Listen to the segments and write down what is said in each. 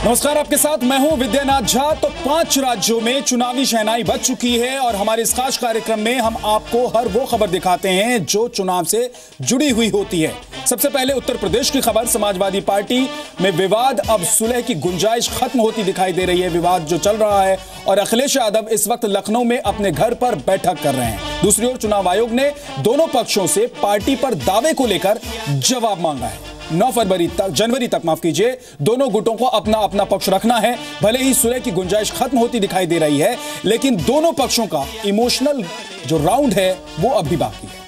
नमस्कार, आपके साथ मैं हूं विद्यानाथ झा। तो 5 राज्यों में चुनावी शहनाई बज चुकी है और हमारे इस खास कार्यक्रम में हम आपको हर वो खबर दिखाते हैं जो चुनाव से जुड़ी हुई होती है। सबसे पहले उत्तर प्रदेश की खबर। समाजवादी पार्टी में विवाद, अब सुलह की गुंजाइश खत्म होती दिखाई दे रही है। विवाद जो चल रहा है और अखिलेश यादव इस वक्त लखनऊ में अपने घर पर बैठक कर रहे हैं। दूसरी ओर चुनाव आयोग ने दोनों पक्षों से पार्टी पर दावे को लेकर जवाब मांगा है। 9 जनवरी तक दोनों गुटों को अपना अपना पक्ष रखना है। भले ही सुलह की गुंजाइश खत्म होती दिखाई दे रही है, लेकिन दोनों पक्षों का इमोशनल जो राउंड है वो अब भी बाकी है।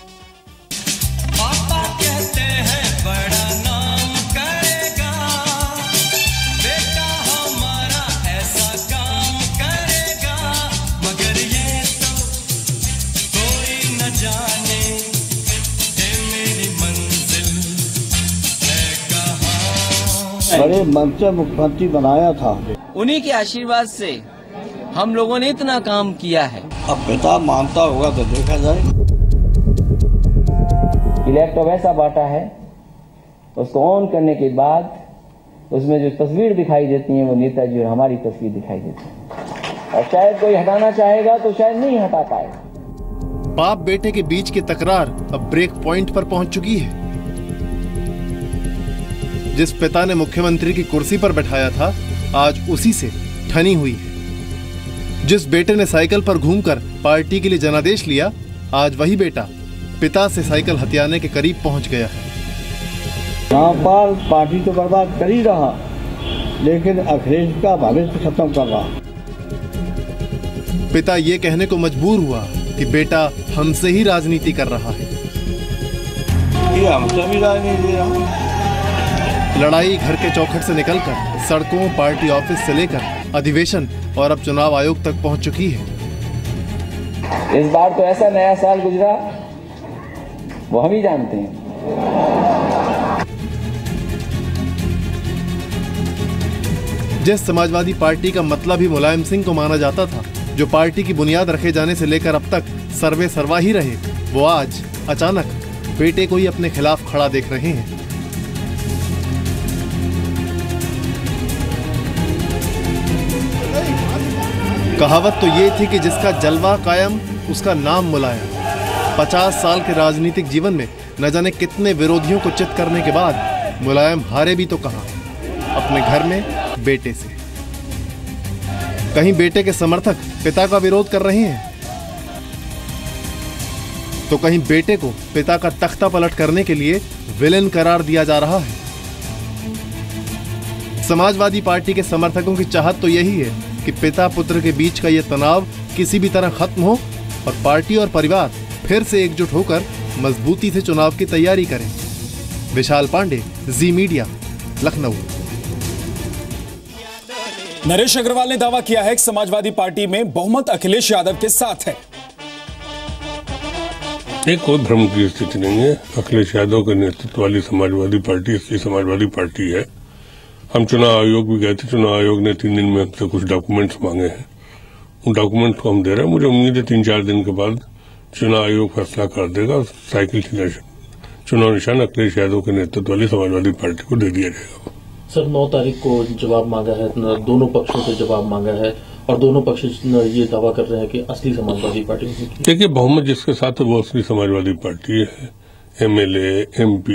पापा कहते हैं बड़ा नाम करेगा, बेटा हमारा ऐसा काम करेगा, मगर ये तो कोई न जाने मेरी मंजिल है कहाँ। बड़े मन से मुख्यमंत्री बनाया था, उन्हीं के आशीर्वाद से हम लोगों ने इतना काम किया है। अब पिता मानता होगा तो देखा जाए। इलेक्ट्रो वैसा बांटा है, उसको ऑन करने के बाद उसमें जो तस्वीर दिखाई देती है वो नेताजी और हमारी तस्वीर दिखाई देती है, और शायद कोई हटाना चाहेगा तो शायद नहीं हटा पाएगा। बाप बेटे के बीच की तकरार अब ब्रेक पॉइंट पर पहुंच चुकी है। जिस पिता ने मुख्यमंत्री की कुर्सी पर बैठाया था, आज उसी से ठनी हुई है। जिस बेटे ने साइकिल पर घूमकर पार्टी के लिए जनादेश लिया, आज वही बेटा पिता से साइकिल हथियाने के करीब पहुंच गया है। रामपाल पार्टी तो बर्बाद कर ही रहा, लेकिन अखिलेश का भविष्य खत्म कर रहा। पिता ये कहने को मजबूर हुआ कि बेटा हमसे ही राजनीति कर रहा है। ये हमसे भी राजनीति रहा। लड़ाई घर के चौखट से निकलकर सड़कों, पार्टी ऑफिस से लेकर अधिवेशन और अब चुनाव आयोग तक पहुंच चुकी है। इस बार तो ऐसा नया साल गुजरा वो हम ही जानते हैं। जिस समाजवादी पार्टी का मतलब ही मुलायम सिंह को माना जाता था, जो पार्टी की बुनियाद रखे जाने से लेकर अब तक सर्वे सर्वा ही रहे, वो आज अचानक बेटे को ही अपने खिलाफ खड़ा देख रहे हैं। कहावत तो ये थी कि जिसका जलवा कायम उसका नाम मुलायम। 50 साल के राजनीतिक जीवन में न जाने कितने विरोधियों को चित करने के बाद मुलायम हारे भी तो कहां, अपने घर में बेटे से। कहीं बेटे के समर्थक पिता का विरोध कर रहे हैं, तो कहीं बेटे को पिता का तख्ता पलट करने के लिए विलेन करार दिया जा रहा है। समाजवादी पार्टी के समर्थकों की चाहत तो यही है कि पिता पुत्र के बीच का यह तनाव किसी भी तरह खत्म हो और पार्टी और परिवार फिर से एकजुट होकर मजबूती से चुनाव की तैयारी करें। विशाल पांडे, जी मीडिया, लखनऊ। नरेश अग्रवाल ने दावा किया है कि समाजवादी पार्टी में बहुमत अखिलेश यादव के साथ है। एक कोई भ्रम की स्थिति नहीं है। अखिलेश यादव के नेतृत्व वाली समाजवादी पार्टी इसकी समाजवादी पार्टी है। हम चुनाव आयोग भी गए थे। चुनाव आयोग ने 3 दिन में हमसे कुछ डॉक्यूमेंट्स मांगे हैं, उन डॉक्यूमेंट को हम दे रहे हैं। मुझे उम्मीद है 3-4 दिन के बाद चुनाव आयोग फैसला कर देगा। साइकिल चुनाव निशान अखिलेश यादव के नेतृत्व वाली समाजवादी पार्टी को दे दिया जाएगा। सर, 9 तारीख को जवाब मांगा है, दोनों पक्षों से जवाब मांगा है और दोनों पक्ष ये दावा कर रहे हैं कि असली समाजवादी पार्टी। देखिए, बहुमत जिसके साथ है वो असली समाजवादी पार्टी है। MLA, MP,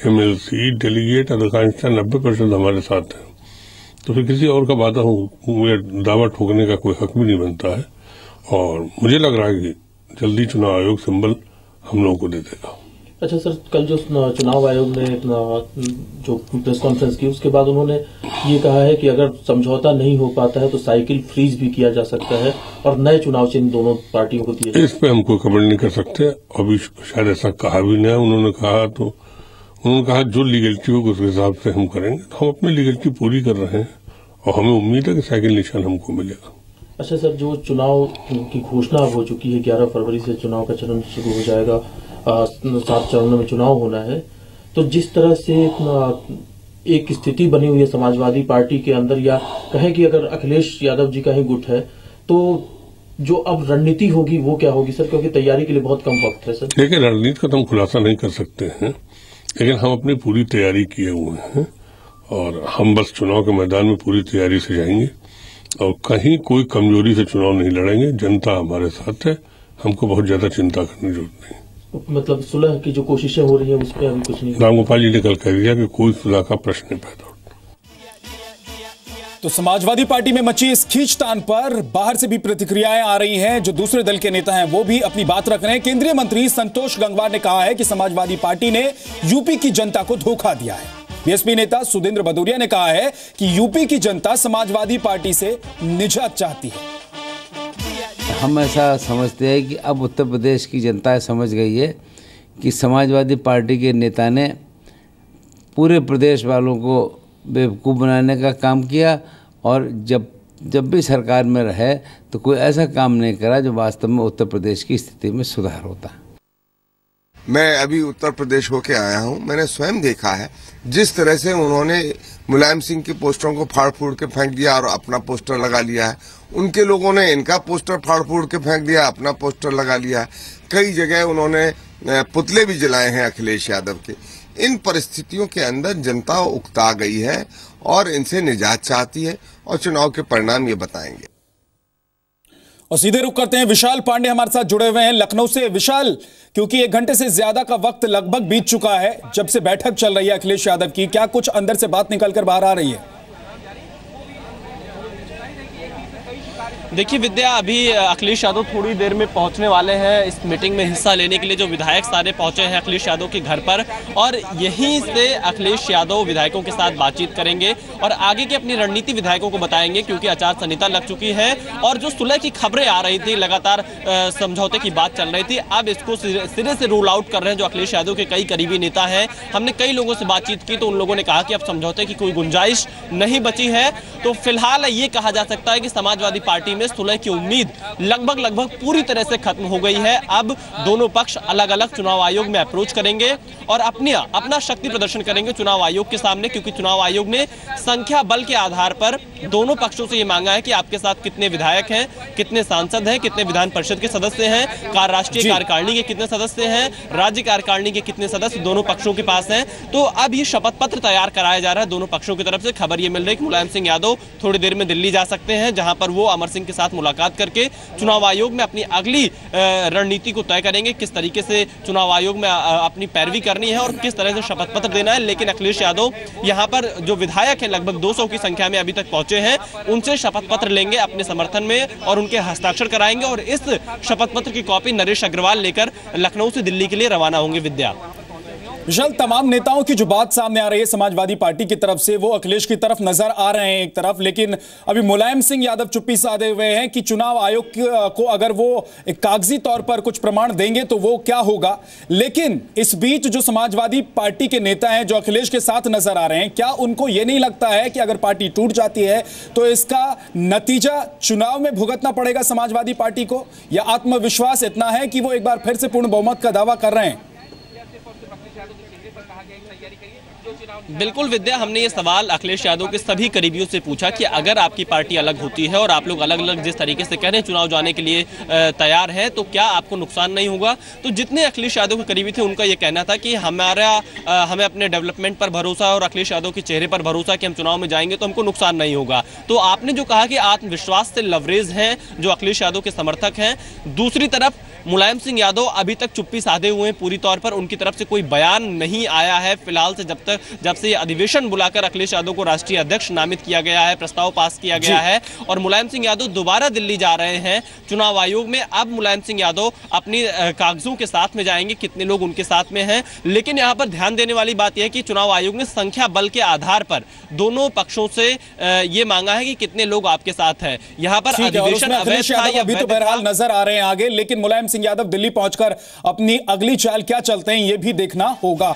MLC, डेलीगेट अधिकांशतः 90% हमारे साथ है। तो फिर किसी और का दावा ठोकने का कोई हक भी नहीं बनता है। और मुझे लग रहा है कि जल्दी चुनाव आयोग सिंबल हम लोगों को दे देगा। अच्छा सर, कल जो चुनाव आयोग ने जो प्रेस कॉन्फ्रेंस की, उसके बाद उन्होंने ये कहा है कि अगर समझौता नहीं हो पाता है तो साइकिल फ्रीज भी किया जा सकता है और नए चुनाव चिन्ह दोनों पार्टियों को दिए। इस पे हम कोई कमेंट नहीं कर सकते। अभी शायद ऐसा कहा भी नहीं। उन्होंने कहा जो लीगलिटी होगी उस हिसाब से हम करेंगे। तो हम अपनी लीगलिटी पूरी कर रहे हैं और हमें उम्मीद है कि साइकिल निशान हमको मिलेगा। अच्छा सर, जो चुनाव की घोषणा हो चुकी है, 11 फरवरी से चुनाव का चरण शुरू हो जाएगा, 7 चरणों में चुनाव होना है, तो जिस तरह से एक स्थिति बनी हुई है समाजवादी पार्टी के अंदर, या कहें कि अगर अखिलेश यादव जी का ही गुट है, तो जो अब रणनीति होगी वो क्या होगी सर? क्योंकि तैयारी के लिए बहुत कम वक्त है सर। देखिए, रणनीति का तो हम खुलासा नहीं कर सकते हैं, लेकिन हम अपनी पूरी तैयारी किए हुए हैं और हम बस चुनाव के मैदान में पूरी तैयारी से जाएंगे और कहीं कोई कमजोरी से चुनाव नहीं लड़ेंगे। जनता हमारे साथ है, हमको बहुत ज्यादा चिंता करने की जरूरत नहीं। मतलब सुलह की जो कोशिशें हो रही है उस पर अभी कुछ नहीं। रामगोपाल जी ने कल कह दिया कि कोई सुलह का प्रश्न नहीं पैदा होता। तो समाजवादी पार्टी में मची इस खींचतान पर बाहर से भी प्रतिक्रियाएं आ रही हैं। जो दूसरे दल के नेता हैं वो भी अपनी बात रख रहे हैं। केंद्रीय मंत्री संतोष गंगवार ने कहा है कि समाजवादी पार्टी ने यूपी की जनता को धोखा दिया है। बीएसपी नेता सुदेंद्र भदौरिया ने कहा है कि यूपी की जनता समाजवादी पार्टी से निजात चाहती है। हम ऐसा समझते हैं कि अब उत्तर प्रदेश की जनता समझ गई है कि समाजवादी पार्टी के नेता ने पूरे प्रदेश वालों को बेवकूफ़ बनाने का काम किया और जब भी सरकार में रहे तो कोई ऐसा काम नहीं करा जो वास्तव में उत्तर प्रदेश की स्थिति में सुधार होता। मैं अभी उत्तर प्रदेश होके आया हूं, मैंने स्वयं देखा है जिस तरह से उन्होंने मुलायम सिंह के पोस्टरों को फाड़ फूड़ के फेंक दिया और अपना पोस्टर लगा लिया है। उनके लोगों ने इनका पोस्टर फाड़ फूड़ के फेंक दिया, अपना पोस्टर लगा लिया है। कई जगह उन्होंने पुतले भी जलाए हैं अखिलेश यादव के। इन परिस्थितियों के अंदर जनता उकता गई है और इनसे निजात चाहती है और चुनाव के परिणाम ये बताएंगे। और सीधे रुख करते हैं, विशाल पांडे हमारे साथ जुड़े हुए हैं लखनऊ से। विशाल, क्योंकि 1 घंटे से ज्यादा का वक्त लगभग बीत चुका है जब से बैठक चल रही है अखिलेश यादव की, क्या कुछ अंदर से बात निकलकर बाहर आ रही है? देखिए विद्या, अभी अखिलेश यादव थोड़ी देर में पहुंचने वाले हैं इस मीटिंग में हिस्सा लेने के लिए। जो विधायक सारे पहुंचे हैं अखिलेश यादव के घर पर और यहीं से अखिलेश यादव विधायकों के साथ बातचीत करेंगे और आगे की अपनी रणनीति विधायकों को बताएंगे, क्योंकि आचार संहिता लग चुकी है और जो सुलह की खबरें आ रही थी, लगातार समझौते की बात चल रही थी, अब इसको सिरे से रूल आउट कर रहे हैं जो अखिलेश यादव के कई करीबी नेता हैं। हमने कई लोगों से बातचीत की तो उन लोगों ने कहा कि अब समझौते की कोई गुंजाइश नहीं बची है। तो फिलहाल ये कहा जा सकता है कि समाजवादी पार्टी में सुलह की उम्मीद लगभग पूरी तरह से खत्म हो गई है। अब दोनों पक्ष अलग अलग चुनाव आयोग में अप्रोच करेंगे और अपना शक्ति प्रदर्शन करेंगे चुनाव आयोग के सामने, क्योंकि चुनाव आयोग ने संख्या बल के आधार पर दोनों पक्षों से ये मांगा है कि आपके साथ कितने विधायक हैं, कितने सांसद हैं, कितने विधान परिषद के सदस्य हैं, राष्ट्रीय कार्यकारिणी के कितने सदस्य हैं, राज्य कार्यकारिणी के कितने सदस्य दोनों पक्षों के पास हैं। तो अब ये शपथ पत्र तैयार कराया जा रहा है दोनों पक्षों की तरफ से। खबर ये मिल रही है कि मुलायम सिंह यादव थोड़ी देर में दिल्ली जा सकते हैं, जहां पर वो अमर सिंह के साथ मुलाकात करके चुनाव आयोग में अपनी अगली रणनीति को तय करेंगे, किस तरीके से चुनाव आयोग में अपनी पैरवी करनी है और किस तरह से शपथ पत्र देना है। लेकिन अखिलेश यादव यहां पर जो विधायक हैं लगभग 200 की संख्या में अभी तक पहुंचे हैं, उनसे शपथ पत्र लेंगे अपने समर्थन में और उनके हस्ताक्षर कराएंगे और इस शपथ पत्र की कॉपी नरेश अग्रवाल लेकर लखनऊ से दिल्ली के लिए रवाना होंगे। विद्या, विशाल, तमाम नेताओं की जो बात सामने आ रही है समाजवादी पार्टी की तरफ से, वो अखिलेश की तरफ नजर आ रहे हैं एक तरफ, लेकिन अभी मुलायम सिंह यादव चुप्पी साधे हुए हैं कि चुनाव आयोग को अगर वो एक कागजी तौर पर कुछ प्रमाण देंगे तो वो क्या होगा। लेकिन इस बीच जो समाजवादी पार्टी के नेता हैं जो अखिलेश के साथ नजर आ रहे हैं, क्या उनको ये नहीं लगता है कि अगर पार्टी टूट जाती है तो इसका नतीजा चुनाव में भुगतना पड़ेगा समाजवादी पार्टी को, या आत्मविश्वास इतना है कि वो एक बार फिर से पूर्ण बहुमत का दावा कर रहे हैं? बिल्कुल विद्या, हमने ये सवाल अखिलेश यादव के सभी करीबियों से पूछा कि अगर आपकी पार्टी अलग होती है और आप लोग अलग अलग जिस तरीके से कह रहे हैं चुनाव जाने के लिए तैयार हैं, तो क्या आपको नुकसान नहीं होगा। तो जितने अखिलेश यादव के करीबी थे उनका ये कहना था कि हमें अपने डेवलपमेंट पर भरोसा और अखिलेश यादव के चेहरे पर भरोसा कि हम चुनाव में जाएंगे तो हमको नुकसान नहीं होगा। तो आपने जो कहा कि आत्मविश्वास से लवरेज हैं जो अखिलेश यादव के समर्थक हैं, दूसरी तरफ मुलायम सिंह यादव अभी तक चुप्पी साधे हुए हैं पूरी तौर पर, उनकी तरफ से कोई बयान नहीं आया है फिलहाल से, जब से अधिवेशन बुलाकर अखिलेश यादव को राष्ट्रीय अध्यक्ष नामित किया गया है, प्रस्ताव पास किया गया है और मुलायम सिंह यादव दोबारा दिल्ली जा रहे हैं चुनाव आयोग में। अब मुलायम सिंह यादव अपनी कागजों के साथ में जाएंगे, कितने लोग उनके साथ में हैं। लेकिन यहाँ पर ध्यान देने वाली बात यह है कि चुनाव आयोग ने संख्या बल के आधार पर दोनों पक्षों से ये मांगा है कि कितने लोग आपके साथ हैं। यहाँ पर अधिवेशन अभी तो बहरहाल नजर आ रहे हैं आगे, लेकिन मुलायम सिंह यादव दिल्ली पहुंचकर अपनी अगली चाल क्या चलते हैं ये भी देखना होगा।